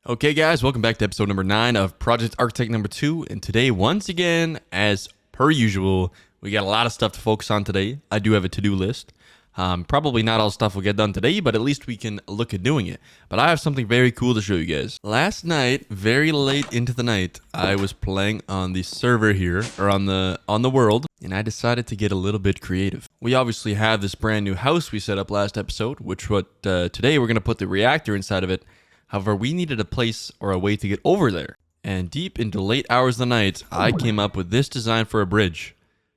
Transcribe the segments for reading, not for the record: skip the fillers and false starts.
Okay guys, welcome back to episode number 9 of Project Architect number 2, and today, once again, as per usual, we got a lot of stuff to focus on today. I do have a to-do list. Probably not all stuff will get done today, but at least we can look at doing it. But I have something very cool to show you guys. Last night, very late into the night, I was playing on the server here, or on the world, and I decided to get a little bit creative. We obviously have this brand new house we set up last episode, which today we're going to put the reactor inside of it. However, we needed a place or a way to get over there. And deep into late hours of the night, I came up with this design for a bridge.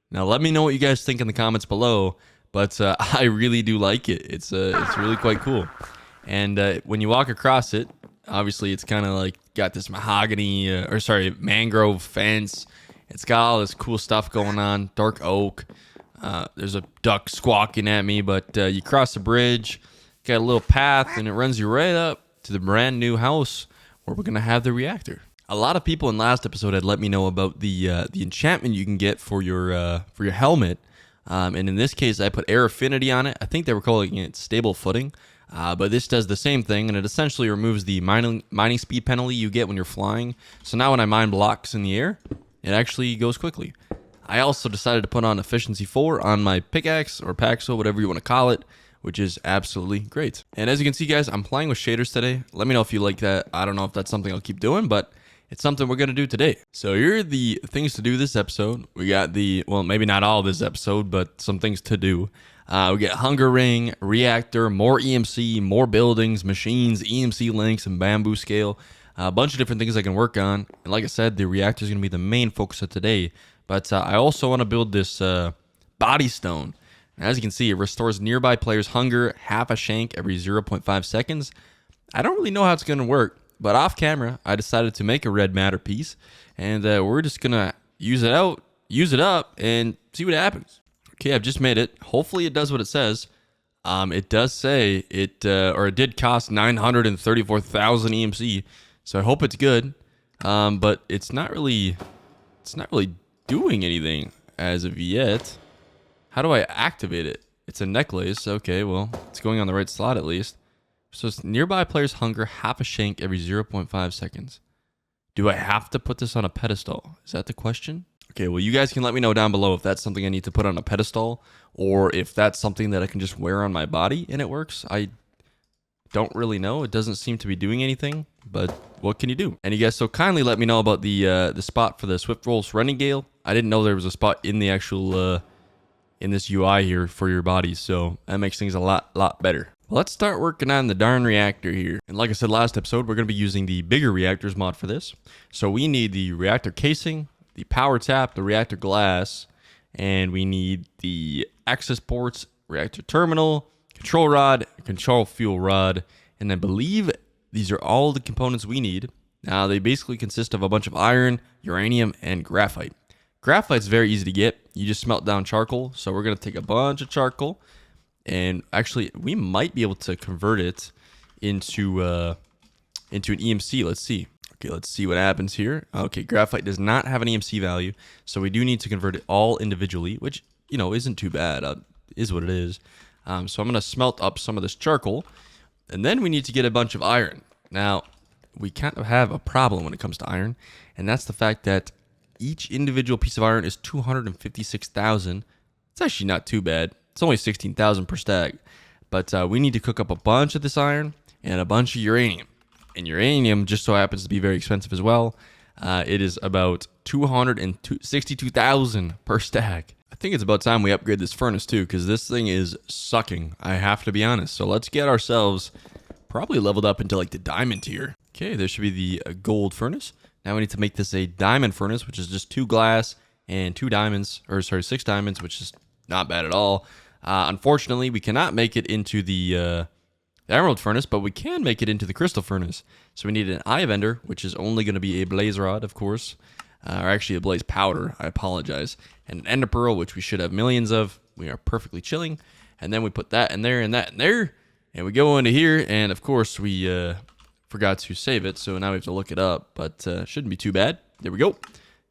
Now, let me know what you guys think in the comments below, but I really do like it. It's really quite cool. And when you walk across it, obviously it's kind of like got this mangrove fence. It's got all this cool stuff going on, dark oak. There's a duck squawking at me, but you cross the bridge, got a little path, and it runs you right up to the brand new house where we're gonna have the reactor. A lot of people in last episode had let me know about the enchantment you can get for your helmet, and in this case I put air affinity on it. I think they were calling it stable footing, but this does the same thing, and it essentially removes the mining speed penalty you get when you're flying. So now when I mine blocks in the air, it actually goes quickly. I also decided to put on efficiency 4 on my pickaxe or paxo, whatever you want to call it, which is absolutely great. And as you can see, guys, I'm playing with shaders today. Let me know if you like that. I don't know if that's something I'll keep doing, but it's something we're going to do today. So here are the things to do this episode. We got well, maybe not all this episode, but some things to do. We get hunger ring, reactor, more EMC, more buildings, machines, EMC links, and bamboo scale. A bunch of different things I can work on. And like I said, the reactor is going to be the main focus of today. But I also want to build this body stone. As you can see, it restores nearby players' hunger half a shank every 0.5 seconds. I don't really know how it's going to work, but off camera, I decided to make a red matter piece, and we're just going to use it up, and see what happens. Okay, I've just made it. Hopefully it does what it says. It does say it did cost 934,000 EMC, so I hope it's good. But it's not really doing anything as of yet. How do I activate it? It's a necklace. Okay, well, it's going on the right slot at least. So it's nearby players' hunger half a shank every 0.5 seconds. Do I have to put this on a pedestal? Is that the question? Okay, well, you guys can let me know down below if that's something I need to put on a pedestal, or if that's something that I can just wear on my body and it works. I don't really know. It doesn't seem to be doing anything, but what can you do? And you guys so kindly let me know about the spot for the Swift Rolls Running Gale. I didn't know there was a spot in the actual in this UI here for your body, so that makes things a lot better. Let's start working on the darn reactor here. And like I said last episode, we're going to be using the bigger reactors mod for this. So we need the reactor casing, the power tap, the reactor glass, and we need the access ports, reactor terminal, control rod, control fuel rod, and I believe these are all the components we need. Now they basically consist of a bunch of iron, uranium, and graphite. Graphite's very easy to get. You just smelt down charcoal. So we're going to take a bunch of charcoal, and actually we might be able to convert it into an EMC. Let's see. Okay, let's see what happens here. Okay, graphite does not have an EMC value, so we do need to convert it all individually, which, you know, isn't too bad. Is what it is. So I'm going to smelt up some of this charcoal, and then we need to get a bunch of iron. Now, we kind of have a problem when it comes to iron, and that's the fact that each individual piece of iron is 256,000. It's actually not too bad. It's only 16,000 per stack. But we need to cook up a bunch of this iron and a bunch of uranium. And uranium just so happens to be very expensive as well. It is about 262,000 per stack. I think it's about time we upgrade this furnace too, because this thing is sucking. I have to be honest. So let's get ourselves probably leveled up into like the diamond tier. Okay, there should be the gold furnace. Now we need to make this a diamond furnace, which is just 2 glass and 2 diamonds, or sorry, 6 diamonds, which is not bad at all. Unfortunately, we cannot make it into the emerald furnace, but we can make it into the crystal furnace. So we need an eye vendor, which is only going to be a blaze rod, of course, or actually a blaze powder. I apologize. And an ender pearl, which we should have millions of. We are perfectly chilling. And then we put that in there and that in there, and we go into here, and of course we forgot to save it, so now we have to look it up, but shouldn't be too bad. There we go.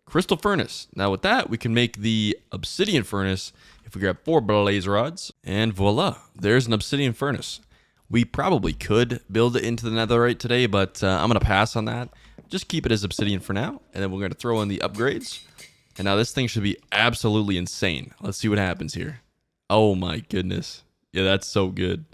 Crystal furnace. Now with that, we can make the obsidian furnace if we grab 4 blaze rods, and voila, there's an obsidian furnace. We probably could build it into the netherite today, but I'm going to pass on that. Just keep it as obsidian for now, and then we're going to throw in the upgrades. And now this thing should be absolutely insane. Let's see what happens here. Oh my goodness. Yeah, that's so good.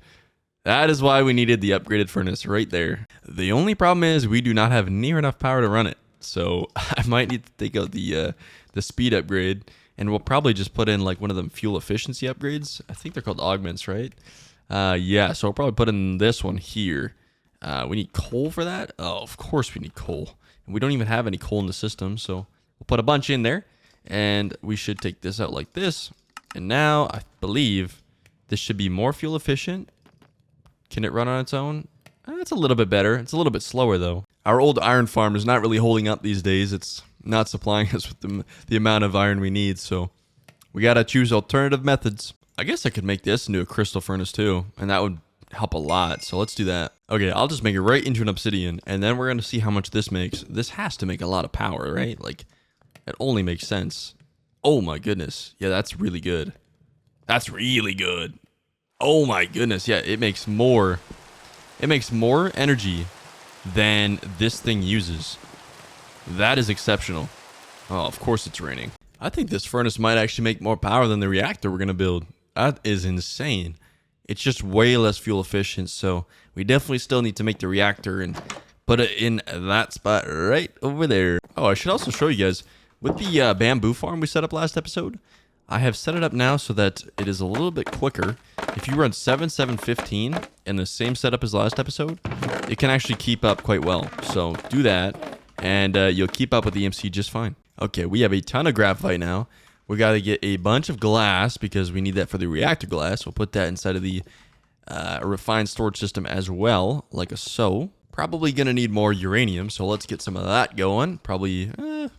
That is why we needed the upgraded furnace right there. The only problem is we do not have near enough power to run it. So I might need to take out the speed upgrade, and we'll probably just put in like one of them fuel efficiency upgrades. I think they're called augments, right? Yeah, so we'll probably put in this one here. We need coal for that? Oh, of course we need coal. And we don't even have any coal in the system, so we'll put a bunch in there. And we should take this out like this. And now I believe this should be more fuel efficient. Can it run on its own? It's a little bit better. It's a little bit slower though. Our old iron farm is not really holding up these days. It's not supplying us with the amount of iron we need. So we got to choose alternative methods. I guess I could make this into a crystal furnace too. And that would help a lot. So let's do that. Okay, I'll just make it right into an obsidian. And then we're going to see how much this makes. This has to make a lot of power, right? Like, it only makes sense. Oh my goodness. Yeah, that's really good. That's really good. Oh my goodness. Yeah, it makes more. It makes more energy than this thing uses. That is exceptional. Oh, of course it's raining. I think this furnace might actually make more power than the reactor we're going to build. That is insane. It's just way less fuel efficient, so we definitely still need to make the reactor and put it in that spot right over there. Oh, I should also show you guys. With the bamboo farm we set up last episode, I have set it up now so that it is a little bit quicker. If you run 7715 in the same setup as last episode, it can actually keep up quite well. So do that, and you'll keep up with the EMC just fine. Okay, we have a ton of graphite now. We got to get a bunch of glass because we need that for the reactor glass. We'll put that inside of the refined storage system as well, like so. Probably going to need more uranium, so let's get some of that going. Probably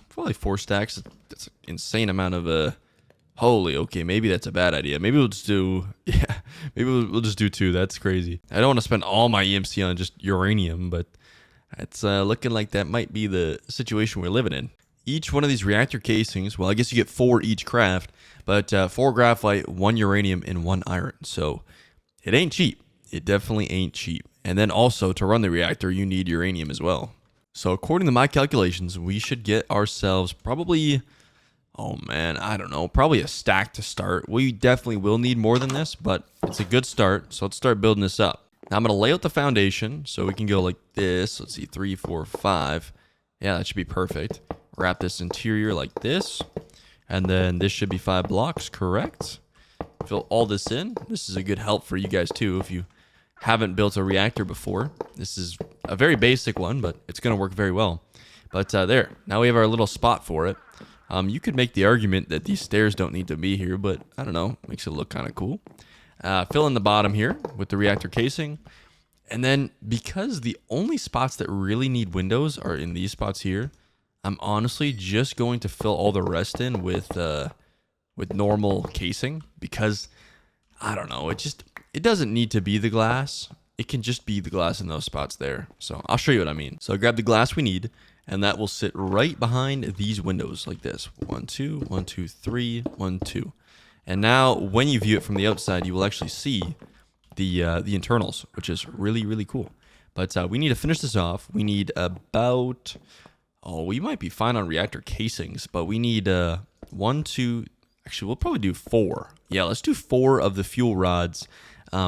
4 stacks. That's an insane amount of holy, okay, maybe that's a bad idea. Maybe we'll just do, yeah, maybe we'll just do 2. That's crazy. I don't want to spend all my EMC on just uranium, but it's looking like that might be the situation we're living in. Each one of these reactor casings, well, I guess you get 4 each craft, but 4 graphite, 1 uranium, and 1 iron. So it ain't cheap. It definitely ain't cheap. And then also to run the reactor, you need uranium as well. So according to my calculations, we should get ourselves probably, oh man, I don't know, probably a stack to start. We definitely will need more than this, but it's a good start. So let's start building this up. Now I'm going to lay out the foundation so we can go like this. Let's see, 3, 4, 5. Yeah, that should be perfect. Wrap this interior like this. And then this should be 5 blocks, correct? Fill all this in. This is a good help for you guys too if you haven't built a reactor before. This is a very basic one, but it's going to work very well. But there, now we have our little spot for it. You could make the argument that these stairs don't need to be here, but I don't know, makes it look kind of cool. Fill in the bottom here with the reactor casing. And then because the only spots that really need windows are in these spots here, I'm honestly just going to fill all the rest in with normal casing because I don't know, it doesn't need to be the glass. It can just be the glass in those spots there. So I'll show you what I mean. So I grab the glass we need, and that will sit right behind these windows like this. 1, 2, 1, 2, 3, 1, 2. And now when you view it from the outside, you will actually see the internals, which is really, really cool. But we need to finish this off. We need about, we might be fine on reactor casings, but we need 1, 2, actually we'll probably do 4. Yeah, let's do 4 of the fuel rods.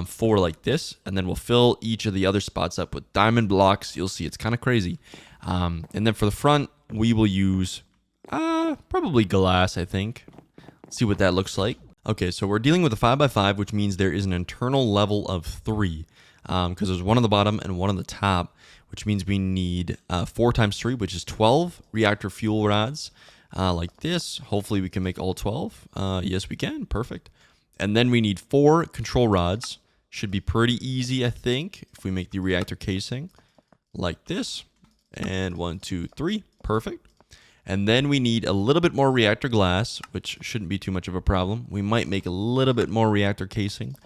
4 like this, and then we'll fill each of the other spots up with diamond blocks. You'll see it's kind of crazy. And then for the front, we will use probably glass, I think. Let's see what that looks like. Okay, so we're dealing with a 5x5, which means there is an internal level of 3, because there's 1 on the bottom and 1 on the top, which means we need 4 times 3, which is 12 reactor fuel rods like this. Hopefully we can make all 12. Yes, we can. Perfect. And then we need 4 control rods. Should be pretty easy, I think, if we make the reactor casing like this. And 1, 2, 3. Perfect. And then we need a little bit more reactor glass, which shouldn't be too much of a problem. We might make a little bit more reactor casing,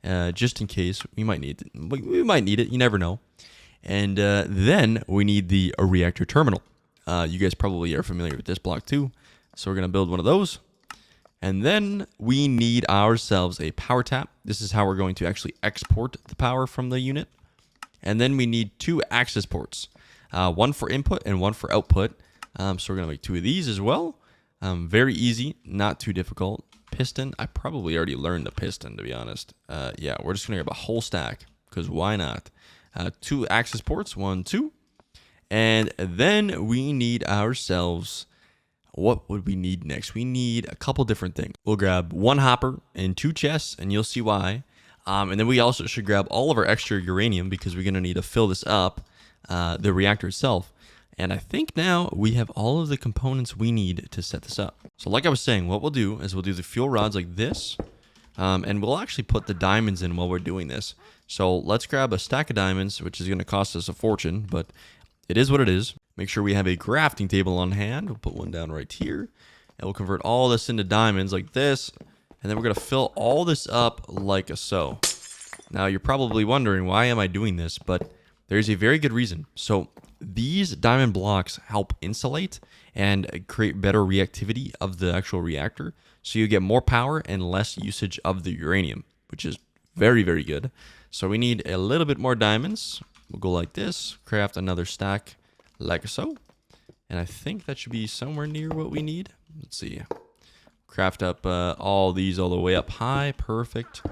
just in case. We might need it. We might need it. You never know. And then we need the reactor terminal. You guys probably are familiar with this block too. So we're going to build one of those. And then we need ourselves a power tap. This is how we're going to actually export the power from the unit. And then we need 2 access ports, one for input and one for output. So we're going to make 2 of these as well. Very easy, not too difficult. Piston, I probably already learned the piston, to be honest. Yeah, we're just going to grab a whole stack, because why not? 2 access ports, 1, 2. And then we need ourselves, what would we need next? We need a couple different things. We'll grab 1 hopper and 2 chests, and you'll see why. And then we also should grab all of our extra uranium, because we're going to need to fill this up, the reactor itself. And I think now we have all of the components we need to set this up. So like I was saying, what we'll do is we'll do the fuel rods like this. And we'll actually put the diamonds in while we're doing this. So let's grab a stack of diamonds, which is going to cost us a fortune, but it is what it is. Make sure we have a crafting table on hand. We'll put one down right here. And we'll convert all this into diamonds like this. And then we're going to fill all this up like so. Now, you're probably wondering, why am I doing this? But there's a very good reason. So these diamond blocks help insulate and create better reactivity of the actual reactor. So you get more power and less usage of the uranium, which is very, very good. So we need a little bit more diamonds. We'll go like this, craft another stack like so. And I think that should be somewhere near what we need. Let's see. Craft up all these all the way up high. Perfect.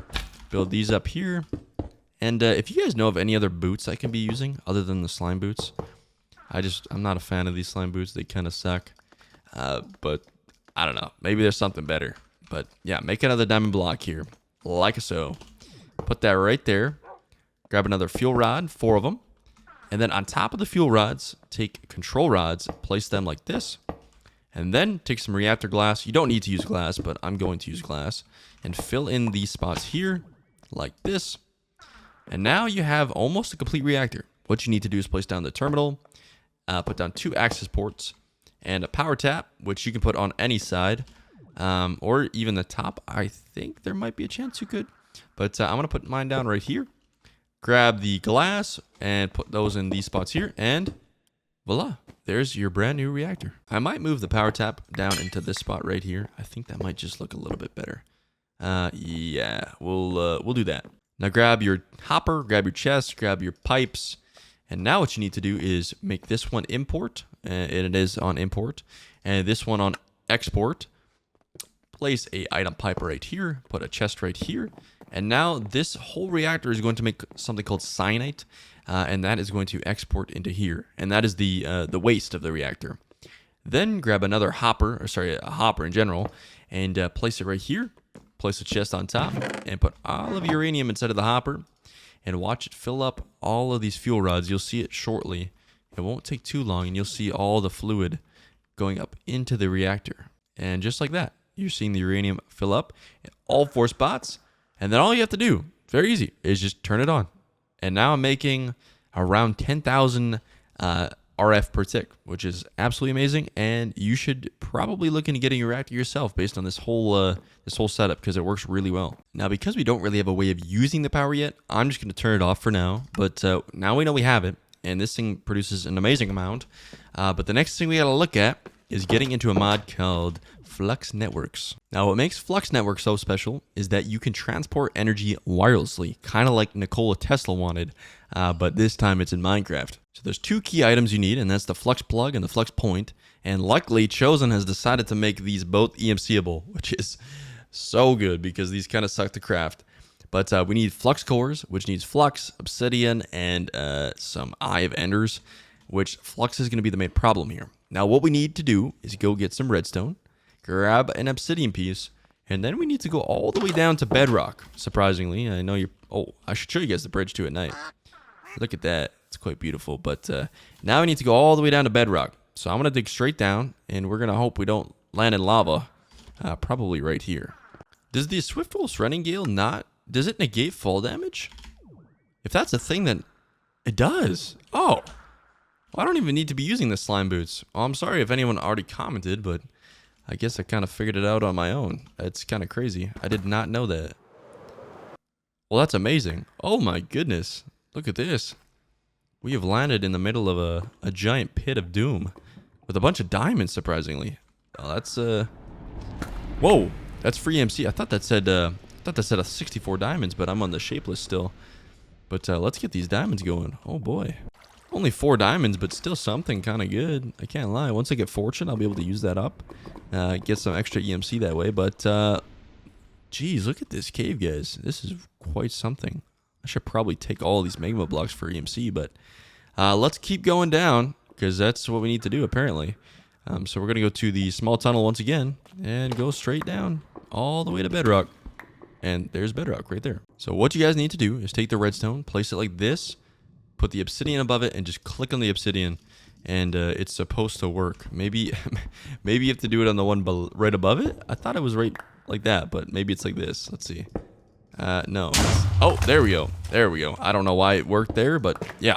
Build these up here. And if you guys know of any other boots I can be using other than the slime boots, I'm not a fan of these slime boots. They kind of suck. But I don't know. Maybe there's something better. But yeah, make another diamond block here, like so. Put that right there. Grab another fuel rod, 4 of them. And then on top of the fuel rods, take control rods, place them like this. And then take some reactor glass. You don't need to use glass, but I'm going to use glass. And fill in these spots here, like this. And now you have almost a complete reactor. What you need to do is place down the terminal, put down 2 access ports, and a power tap, which you can put on any side, or even the top. I think there might be a chance you could. But I'm going to put mine down right here. Grab the glass and put those in these spots here. And voila, there's your brand new reactor. I might move the power tap down into this spot right here. I think that might just look a little bit better. Yeah, we'll do that. Now grab your hopper, grab your chest, grab your pipes. And now what you need to do is make this one import. And it is on import. And this one on export. Place a item pipe right here. Put a chest right here. And now this whole reactor is going to make something called cyanite. And that is going to export into here. And that is the waste of the reactor. Then grab another hopper, a hopper in general. And place it right here. Place a chest on top. And put all of uranium inside of the hopper. And watch it fill up all of these fuel rods. You'll see it shortly. It won't take too long. And you'll see all the fluid going up into the reactor. And just like that, you're seeing the uranium fill up in all 4 spots. And then all you have to do, very easy, is just turn it on. And now I'm making around 10,000 RF per tick, which is absolutely amazing. And you should probably look into getting a reactor yourself based on this whole setup, because it works really well. Now, because we don't really have a way of using the power yet, I'm just going to turn it off for now. But now we know we have it, and this thing produces an amazing amount. But the next thing we got to look at is getting into a mod called Flux Networks. Now, what makes Flux Networks so special is that you can transport energy wirelessly, kind of like Nikola Tesla wanted, but this time it's in Minecraft. So there's 2 key items you need, and that's the Flux Plug and the Flux Point. And luckily, Chosen has decided to make these both EMCable, which is so good because these kind of suck to craft. But we need Flux Cores, which needs Flux, Obsidian, and some Eye of Enders, which Flux is going to be the main problem here. Now, what we need to do is go get some redstone, grab an obsidian piece, and then we need to go all the way down to bedrock. Surprisingly, I know you're... Oh, I should show you guys the bridge too at night. Look at that. It's quite beautiful. But now we need to go all the way down to bedrock. So I'm going to dig straight down, and we're going to hope we don't land in lava. Probably right here. Does the Swift Wolf's Running Gale not... Does it negate fall damage? If that's a thing, then it does. Oh. Well, I don't even need to be using the slime boots. Well, I'm sorry if anyone already commented, but I guess I kind of figured it out on my own. It's kind of crazy. I did not know that. Well, that's amazing. Oh my goodness. Look at this. We have landed in the middle of a giant pit of doom with a bunch of diamonds, surprisingly. Oh, that's... Whoa. That's free MC. I thought that said a 64 diamonds, but I'm on the shapeless still. But let's get these diamonds going. Oh boy. Only 4 diamonds, but still something kind of good. I can't lie. Once I get fortune, I'll be able to use that up. Get some extra EMC that way. But, geez, look at this cave, guys. This is quite something. I should probably take all of these magma blocks for EMC, but let's keep going down, because that's what we need to do, apparently. So we're going to go to the small tunnel once again, and go straight down all the way to bedrock. And there's bedrock right there. So what you guys need to do is take the redstone, place it like this, put the obsidian above it, and just click on the obsidian, and it's supposed to work. Maybe maybe you have to do it on the one right above it. I thought it was right like that, but maybe it's like this. Let's see. No. Oh, there we go. There we go. I don't know why it worked there, but yeah.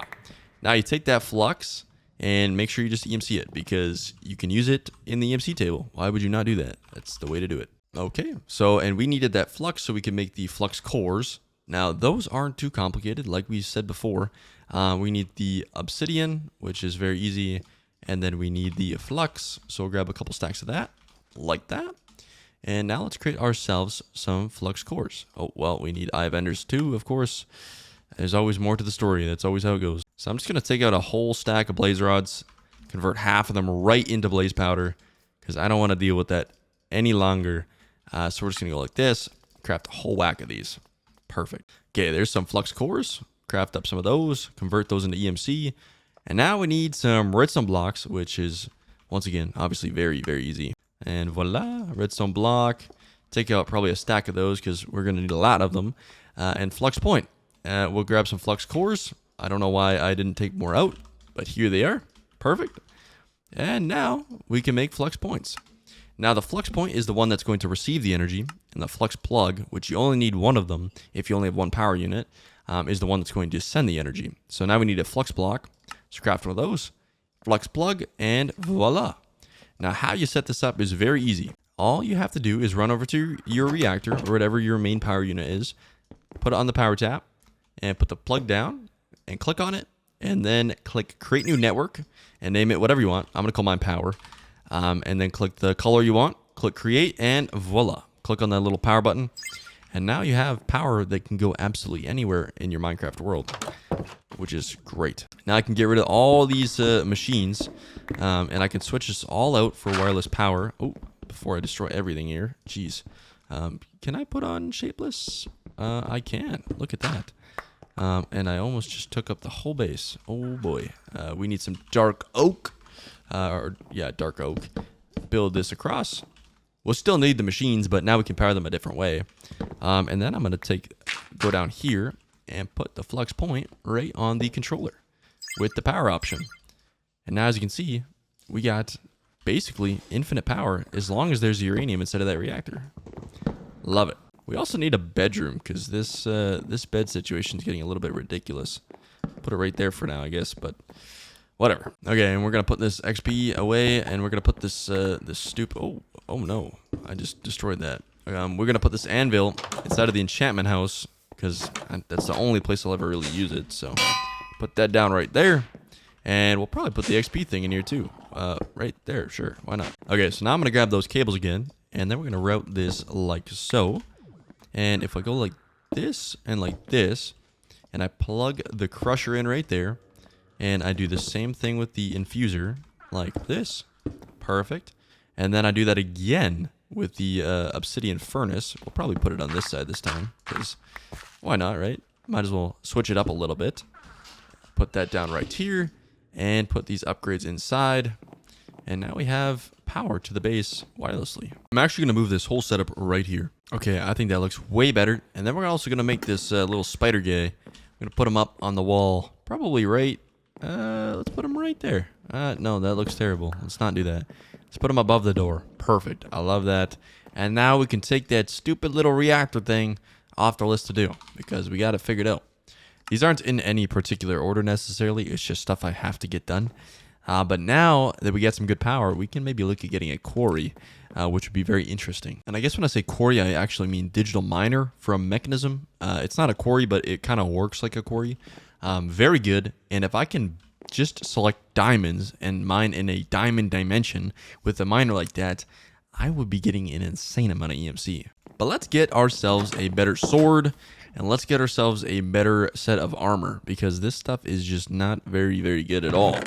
Now you take that flux and make sure you just EMC it, because you can use it in the EMC table. Why would you not do that? That's the way to do it. Okay, so, and we needed that flux so we can make the flux cores. Now, those aren't too complicated, like we said before. We need the obsidian, which is very easy, and then we need the flux. So we'll grab a couple stacks of that, like that. And now let's create ourselves some flux cores. Oh, well, we need eye of enders too, of course. There's always more to the story. That's always how it goes. So I'm just going to take out a whole stack of blaze rods, convert half of them right into blaze powder, because I don't want to deal with that any longer. So we're just going to go like this, craft a whole whack of these. Perfect. Okay, there's some flux cores. Craft up some of those, convert those into EMC. And now we need some redstone blocks, which is, once again, obviously very, very easy. And voila, redstone block. Take out probably a stack of those because we're going to need a lot of them. And flux point. We'll grab some flux cores. I don't know why I didn't take more out, but here they are. Perfect. And now we can make flux points. Now the flux point is the one that's going to receive the energy, and the flux plug, which you only need one of them if you only have one power unit, is the one that's going to send the energy. So now we need a flux block. So craft one of those, flux plug, and voila. Now how you set this up is very easy. All you have to do is run over to your reactor or whatever your main power unit is, put it on the power tap, and put the plug down, and click on it, and then click create new network, and name it whatever you want. I'm going to call mine power. And then click the color you want, click create, and voila. Click on that little power button. And now you have power that can go absolutely anywhere in your Minecraft world, which is great. Now I can get rid of all these machines, and I can switch this all out for wireless power. Oh, before I destroy everything here. Jeez. Can I put on shapeless? I can. Look at that. And I almost just took up the whole base. Oh boy. We need some dark oak. Dark oak. Build this across. We'll still need the machines, but now we can power them a different way. And then I'm going to go down here and put the flux point right on the controller with the power option. And now as you can see, we got basically infinite power as long as there's uranium instead of that reactor. Love it. We also need a bedroom because this bed situation is getting a little bit ridiculous. Put it right there for now, I guess, but whatever. Okay, and we're gonna put this XP away, and we're gonna put this this stoop. Oh no, I just destroyed that. We're gonna put this anvil inside of the enchantment house because that's the only place I'll ever really use it. So put that down right there, and we'll probably put the XP thing in here too. Right there, sure, why not? Okay, so now I'm gonna grab those cables again, and then we're gonna route this like so. And if I go like this and like this, and I plug the crusher in right there. And I do the same thing with the infuser, like this. Perfect. And then I do that again with the obsidian furnace. We'll probably put it on this side this time, because why not, right? Might as well switch it up a little bit. Put that down right here, and put these upgrades inside. And now we have power to the base wirelessly. I'm actually going to move this whole setup right here. Okay, I think that looks way better. And then we're also going to make this little spider guy. I'm going to put him up on the wall, probably right. Let's put him right there. No, that looks terrible. Let's not do that. Let's put him above the door. Perfect. I love that. And now we can take that stupid little reactor thing off the list to do, because we got it figured out. These aren't in any particular order necessarily. It's just stuff I have to get done. But now that we get some good power, we can maybe look at getting a quarry, which would be very interesting. And I guess when I say quarry, I actually mean digital miner from Mechanism. It's not a quarry, but it kind of works like a quarry. Very good. And if I can just select diamonds and mine in a diamond dimension with a miner like that, I would be getting an insane amount of EMC. But let's get ourselves a better sword, and let's get ourselves a better set of armor, because this stuff is just not very, very good at all.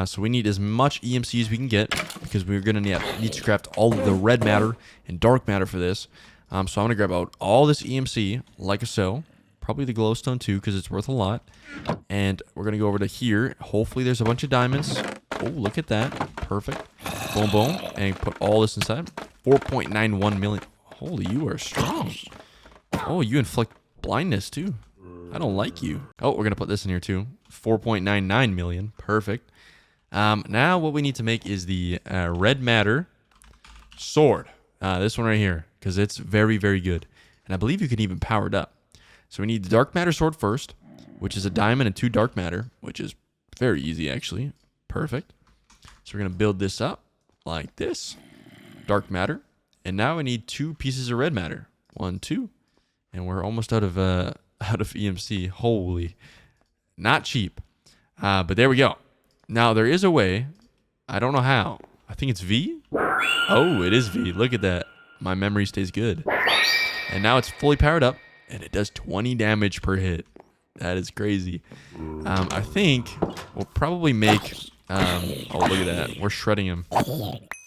So we need as much EMC as we can get, because we're going to need to craft all of the red matter and dark matter for this. So I'm going to grab out all this EMC, like so. Probably the glowstone too, because it's worth a lot. And we're going to go over to here. Hopefully there's a bunch of diamonds. Oh, look at that. Perfect. Boom, boom. And put all this inside. 4.91 million. Holy, you are strong. Oh, you inflict blindness too. I don't like you. Oh, we're going to put this in here too. 4.99 million. Perfect. Now what we need to make is the red matter sword. This one right here, because it's very, very good. And I believe you can even power it up. So we need the dark matter sword first, which is a diamond and 2 dark matter, which is very easy actually. Perfect. So we're going to build this up like this. Dark matter. And now we need 2 pieces of red matter. 1, 2. And we're almost out of EMC. Holy. Not cheap. But there we go. Now there is a way. I don't know how. I think it's V. Oh, it is V. Look at that. My memory stays good. And now it's fully powered up. And it does 20 damage per hit. That is crazy. I think we'll probably make... oh, look at that. We're shredding him.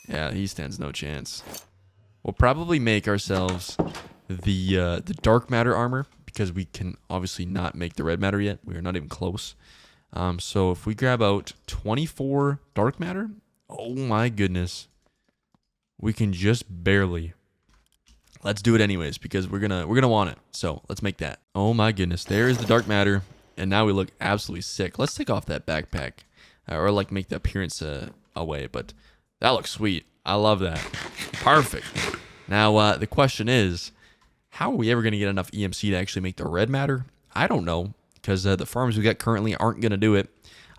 Yeah, he stands no chance. We'll probably make ourselves the dark matter armor, because we can obviously not make the red matter yet. We are not even close. So if we grab out 24 dark matter, oh my goodness, we can just barely. Let's do it anyways, because we're gonna want it. So let's make that. Oh my goodness, there is the dark matter, and now we look absolutely sick. Let's take off that backpack, or like make the appearance away. But that looks sweet. I love that. Perfect. Now the question is, how are we ever gonna get enough EMC to actually make the red matter? I don't know, because the farms we got currently aren't gonna do it.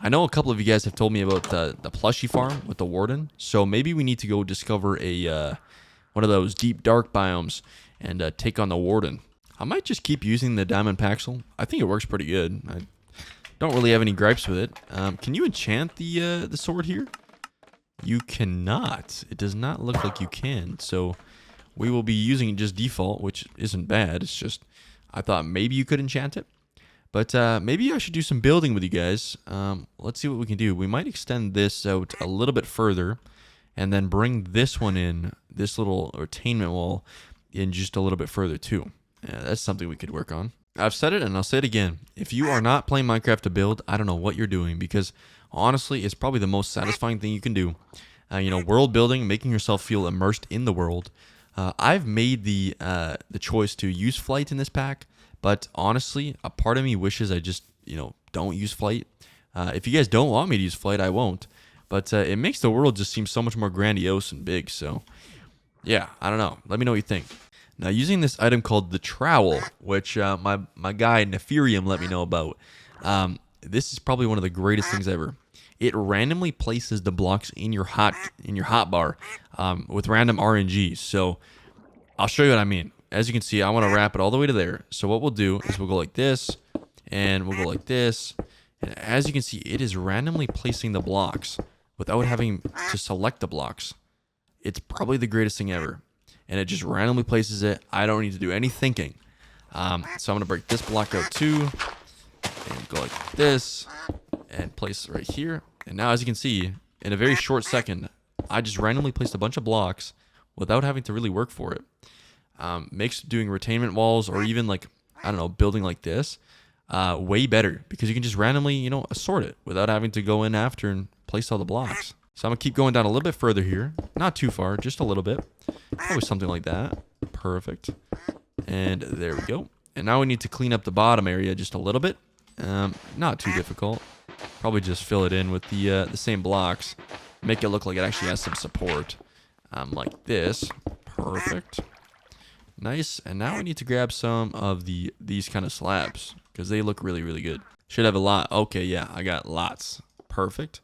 I know a couple of you guys have told me about the plushie farm with the warden, so maybe we need to go discover a one of those deep dark biomes and take on the warden. I might just keep using the diamond paxel. I think it works pretty good. I don't really have any gripes with it. Can you enchant the sword here? You cannot. It does not look like you can. So we will be using just default, which isn't bad. It's just I thought maybe you could enchant it. But maybe I should do some building with you guys. Let's see what we can do. We might extend this out a little bit further, and then bring this one in, this little retainment wall, in just a little bit further too. Yeah, that's something we could work on. I've said it and I'll say it again. If you are not playing Minecraft to build, I don't know what you're doing, because honestly, it's probably the most satisfying thing you can do. World building, making yourself feel immersed in the world. I've made the choice to use flight in this pack, but honestly, a part of me wishes I just, don't use flight. If you guys don't want me to use flight, I won't. But it makes the world just seem so much more grandiose and big. So, yeah, I don't know. Let me know what you think. Now, using this item called the trowel, which my guy Neferium let me know about, this is probably one of the greatest things ever. It randomly places the blocks in your hotbar with random RNG. So, I'll show you what I mean. As you can see, I want to wrap it all the way to there. So what we'll do is we'll go like this, and we'll go like this. And as you can see, it is randomly placing the blocks without having to select the blocks. It's probably the greatest thing ever. And it just randomly places it. I don't need to do any thinking. So I'm going to break this block out too. And go like this. And place it right here. And now as you can see, in a very short second, I just randomly placed a bunch of blocks without having to really work for it. Makes doing retainment walls, or even building like this, way better, because you can just randomly, assort it without having to go in after and place all the blocks. So I'm gonna keep going down a little bit further here, not too far, just a little bit, probably something like that. Perfect. And there we go. And now we need to clean up the bottom area just a little bit. Not too difficult. Probably just fill it in with the same blocks, make it look like it actually has some support, like this. Perfect. Nice. And now we need to grab some of these kind of slabs, because they look really, really good. Should have a lot. Okay, yeah, I got lots. Perfect.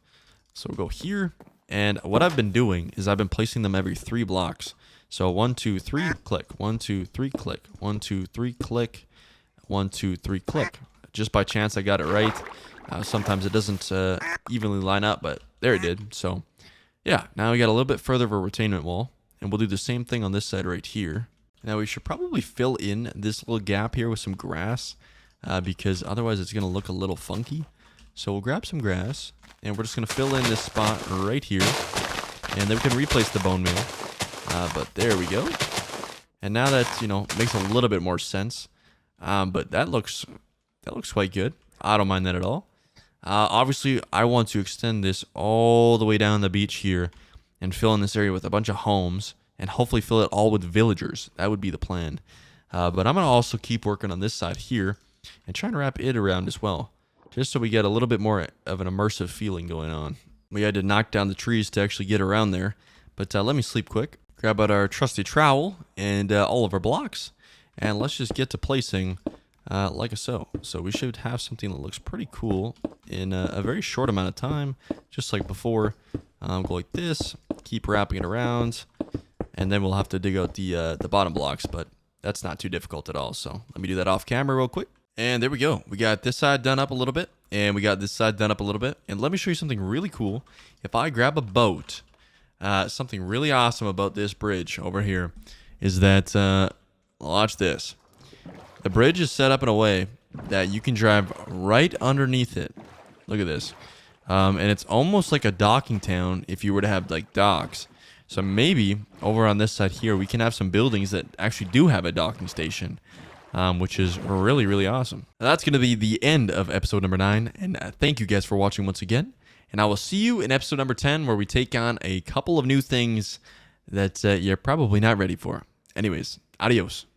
So we'll go here. And what I've been doing is I've been placing them every 3 blocks. So 1, 2, 3, click. 1, 2, 3, click. 1, 2, 3, click. 1, 2, 3, click. Just by chance I got it right. Sometimes it doesn't evenly line up, but there it did. So yeah, now we got a little bit further of a retainment wall. And And we'll do the same thing on this side right here. Now we should probably fill in this little gap here with some grass because otherwise it's going to look a little funky. So we'll grab some grass and we're just going to fill in this spot right here. And then we can replace the bone meal. But there we go. And now that, makes a little bit more sense. But that looks quite good. I don't mind that at all. Obviously, I want to extend this all the way down the beach here and fill in this area with a bunch of homes and hopefully fill it all with villagers. That would be the plan. But I'm going to also keep working on this side here and trying to wrap it around as well, just so we get a little bit more of an immersive feeling going on. We had to knock down the trees to actually get around there. But let me sleep quick. Grab out our trusty trowel and all of our blocks. And let's just get to placing like so. So we should have something that looks pretty cool in a very short amount of time, just like before. Go like this, keep wrapping it around, and then we'll have to dig out the bottom blocks, but that's not too difficult at all. So let me do that off camera real quick. And there we go. We got this side done up a little bit, and we got this side done up a little bit. And let me show you something really cool. If I grab a boat, something really awesome about this bridge over here is that, watch this. The bridge is set up in a way that you can drive right underneath it. Look at this. And it's almost like a docking town if you were to have like docks. So maybe over on this side here, we can have some buildings that actually do have a docking station, which is really, really awesome. Now, that's going to be the end of episode number 9. And thank you guys for watching once again. And I will see you in episode number 10, where we take on a couple of new things that you're probably not ready for. Anyways, adios.